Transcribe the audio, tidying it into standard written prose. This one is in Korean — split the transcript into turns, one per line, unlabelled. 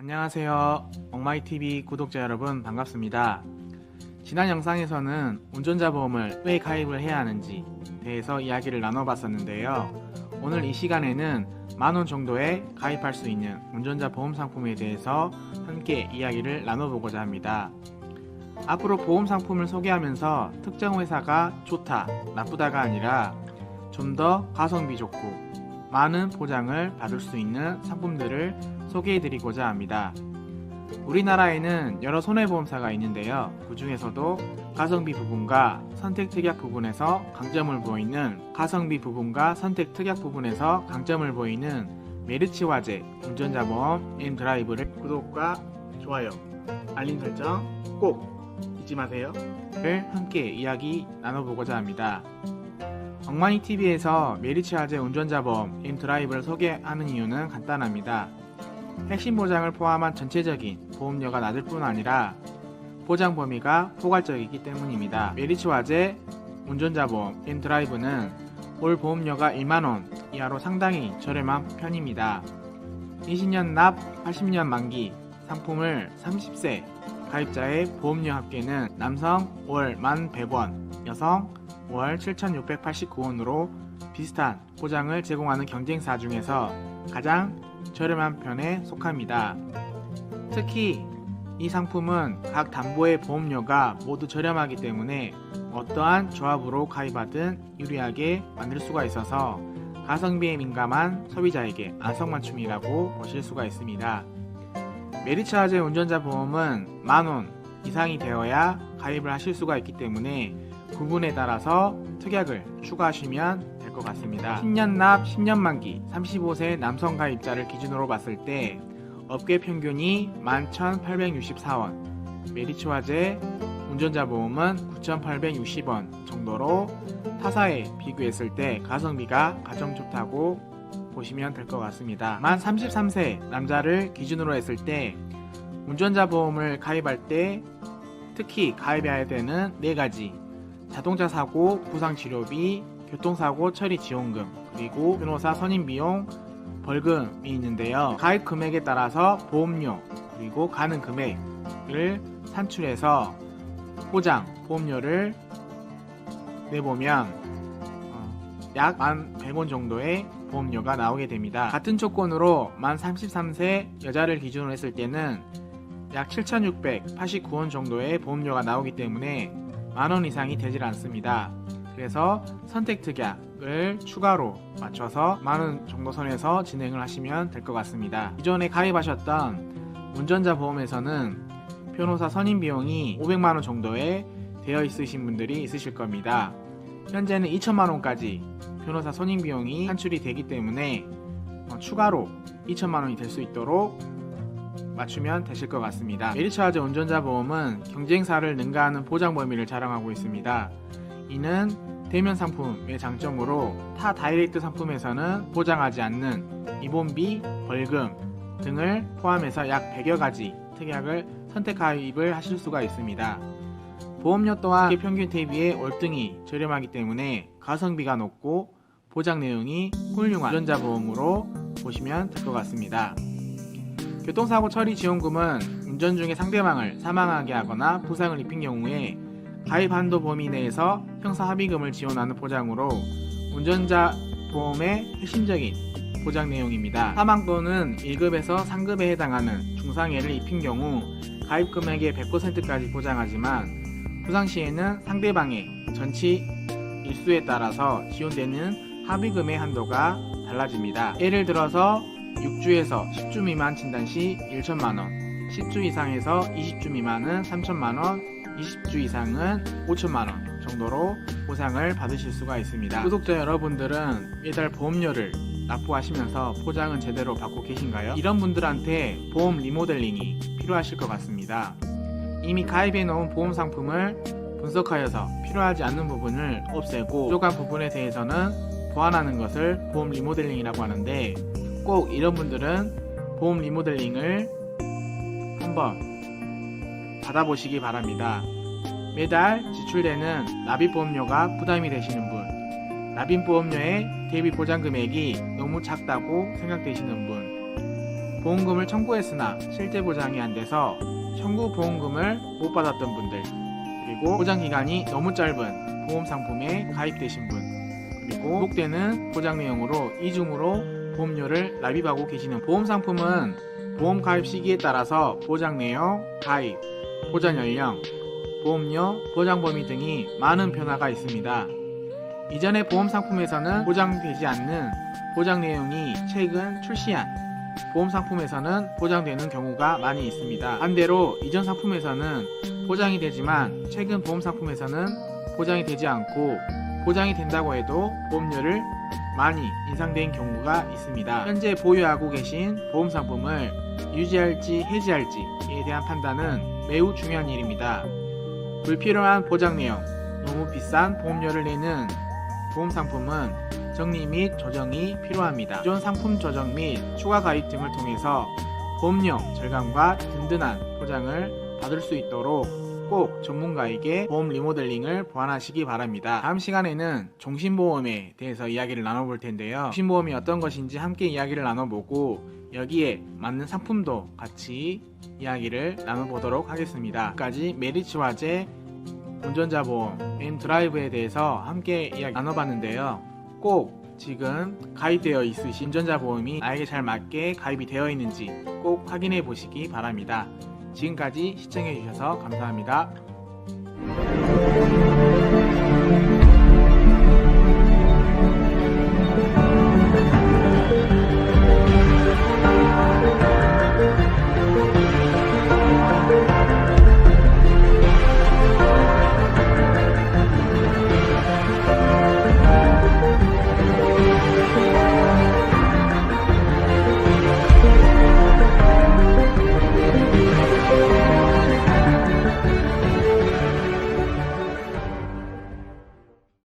안녕하세요. 엉마이TV 구독자 여러분 반갑습니다. 지난 영상에서는 운전자 보험을 왜 가입을 해야 하는지 대해서 이야기를 나눠봤었는데요. 오늘 이 시간에는 만원 정도에 가입할 수 있는 운전자 보험 상품에 대해서 함께 이야기를 나눠보고자 합니다. 앞으로 보험 상품을 소개하면서 특정 회사가 좋다, 나쁘다가 아니라 좀 더 가성비 좋고 많은 보장을 받을 수 있는 상품들을 소개해드리고자 합니다. 우리나라에는 여러 손해보험사가 있는데요. 그 중에서도 가성비 부분과 선택 특약 부분에서 강점을 보이는 메르츠 화재 운전자 보험 앤드라이브를 구독과 좋아요, 알림 설정 꼭 잊지 마세요. 를 함께 이야기 나눠보고자 합니다. 엉마이TV에서 메르츠 화재 운전자 보험 앤드라이브를 소개하는 이유는 간단합니다. 핵심 보장을 포함한 전체적인 보험료가 낮을 뿐 아니라 보장 범위가 포괄적이기 때문입니다. 메르츠 화재 운전자 보험 앤드라이브는 올 보험료가 1만원 이하로 상당히 저렴한 편입니다. 20년 납 80년 만기 상품을 30세 가입자의 보험료 합계는 남성 월 11,100원, 여성 월 7,689원으로 비슷한 보장을 제공하는 경쟁사 중에서 가장 저렴한 편에 속합니다. 특히 이 상품은 각 담보의 보험료가 모두 저렴하기 때문에 어떠한 조합으로 가입하든 유리하게 만들 수가 있어서 가성비에 민감한 소비자에게 안성맞춤이라고 보실 수가 있습니다. 메르츠 화재 운전자 보험은 만원 이상이 되어야 가입을 하실 수가 있기 때문에 부분에 따라서 특약을 추가하시면 될 것 같습니다. 10년 납 10년 만기 35세 남성 가입자를 기준으로 봤을 때 업계 평균이 11,864원, 메르츠 화재 운전자 보험은 9,860원 정도로 타사에 비교했을 때 가성비가 가장 좋다고 보시면 될 것 같습니다. 만 33세 남자를 기준으로 했을 때 운전자 보험을 가입할 때 특히 가입해야 되는 4가지 자동차 사고 부상 치료비, 교통사고 처리 지원금, 그리고 변호사 선임 비용, 벌금이 있는데요. 가입 금액에 따라서 보험료 그리고 가능 금액을 산출해서 보장 보험료를 내보면 약 11,100원 정도의 보험료가 나오게 됩니다. 같은 조건으로 만 33세 여자를 기준으로 했을 때는 약 7,689원 정도의 보험료가 나오기 때문에 만원 이상이 되질 않습니다. 그래서 선택 특약을 추가로 맞춰서 만원 정도 선에서 진행을 하시면 될 것 같습니다. 기존에 가입하셨던 운전자 보험에서는 변호사 선임 비용이 500만원 정도에 되어 있으신 분들이 있으실 겁니다. 현재는 2천만원까지 변호사 선임 비용이 산출이 되기 때문에 추가로 2천만원이 될 수 있도록 맞추면 되실 것 같습니다. 메르츠 화재 운전자 보험은 경쟁사를 능가하는 보장 범위를 자랑하고 있습니다. 이는 대면 상품의 장점으로 타 다이렉트 상품에서는 보장하지 않는 입원비, 벌금 등을 포함해서 약 100여 가지 특약을 선택 가입을 하실 수가 있습니다. 보험료 또한 평균 대비에 월등히 저렴하기 때문에 가성비가 높고 보장 내용이 훌륭한 운전자 보험으로 보시면 될 것 같습니다. 교통사고 처리 지원금은 운전 중에 상대방을 사망하게 하거나 부상을 입힌 경우에 가입 한도 범위 내에서 형사 합의금을 지원하는 보장으로 운전자 보험의 핵심적인 보장 내용입니다. 사망 또는 1급에서 3급에 해당하는 중상해를 입힌 경우 가입 금액의 100%까지 보장하지만 부상 시에는 상대방의 전치 일수에 따라서 지원되는 합의금의 한도가 달라집니다. 예를 들어서 6주에서 10주 미만 진단 시 1천만원, 10주 이상에서 20주 미만은 3천만원, 20주 이상은 5천만원 정도로 보상을 받으실 수가 있습니다. 구독자 여러분들은 매달 보험료를 납부하시면서 보장은 제대로 받고 계신가요? 이런 분들한테 보험 리모델링이 필요하실 것 같습니다. 이미 가입해 놓은 보험 상품을 분석하여서 필요하지 않는 부분을 없애고 부족한 부분에 대해서는 보완하는 것을 보험 리모델링이라고 하는데 꼭 이런 분들은 보험 리모델링을 한번 받아보시기 바랍니다. 매달 지출되는 납입보험료가 부담이 되시는 분, 납입보험료의 대비 보장 금액이 너무 작다고 생각되시는 분, 보험금을 청구했으나 실제 보장이 안 돼서 청구 보험금을 못 받았던 분들, 그리고 보장기간이 너무 짧은 보험 상품에 가입되신 분, 그리고 반복되는 보장 내용으로 이중으로 보험료를 납입하고 계시는 보험 상품은 보험 가입 시기에 따라서 보장 내용, 가입, 보장 연령, 보험료, 보장 범위 등이 많은 변화가 있습니다. 이전의 보험 상품에서는 보장되지 않는 보장 내용이 최근 출시한 보험 상품에서는 보장되는 경우가 많이 있습니다. 반대로 이전 상품에서는 보장이 되지만 최근 보험 상품에서는 보장이 되지 않고 보장이 된다고 해도 보험료를 많이 인상된 경우가 있습니다. 현재 보유하고 계신 보험 상품을 유지할지 해지할지에 대한 판단은 매우 중요한 일입니다. 불필요한 보장 내용, 너무 비싼 보험료를 내는 보험 상품은 정리 및 조정이 필요합니다. 기존 상품 조정 및 추가 가입 등을 통해서 보험료 절감과 든든한 보장을 받을 수 있도록 꼭 전문가에게 보험 리모델링을 보완하시기 바랍니다. 다음 시간에는 종신보험에 대해서 이야기를 나눠볼 텐데요. 종신보험이 어떤 것인지 함께 이야기를 나눠보고 여기에 맞는 상품도 같이 이야기를 나눠보도록 하겠습니다. 지금까지 메리츠화재 운전자 보험 M드라이브에 대해서 함께 이야기 나눠봤는데요. 꼭 지금 가입되어 있으신 운전자 보험이 나에게 잘 맞게 가입이 되어 있는지 꼭 확인해 보시기 바랍니다. 지금까지 시청해 주셔서 감사합니다.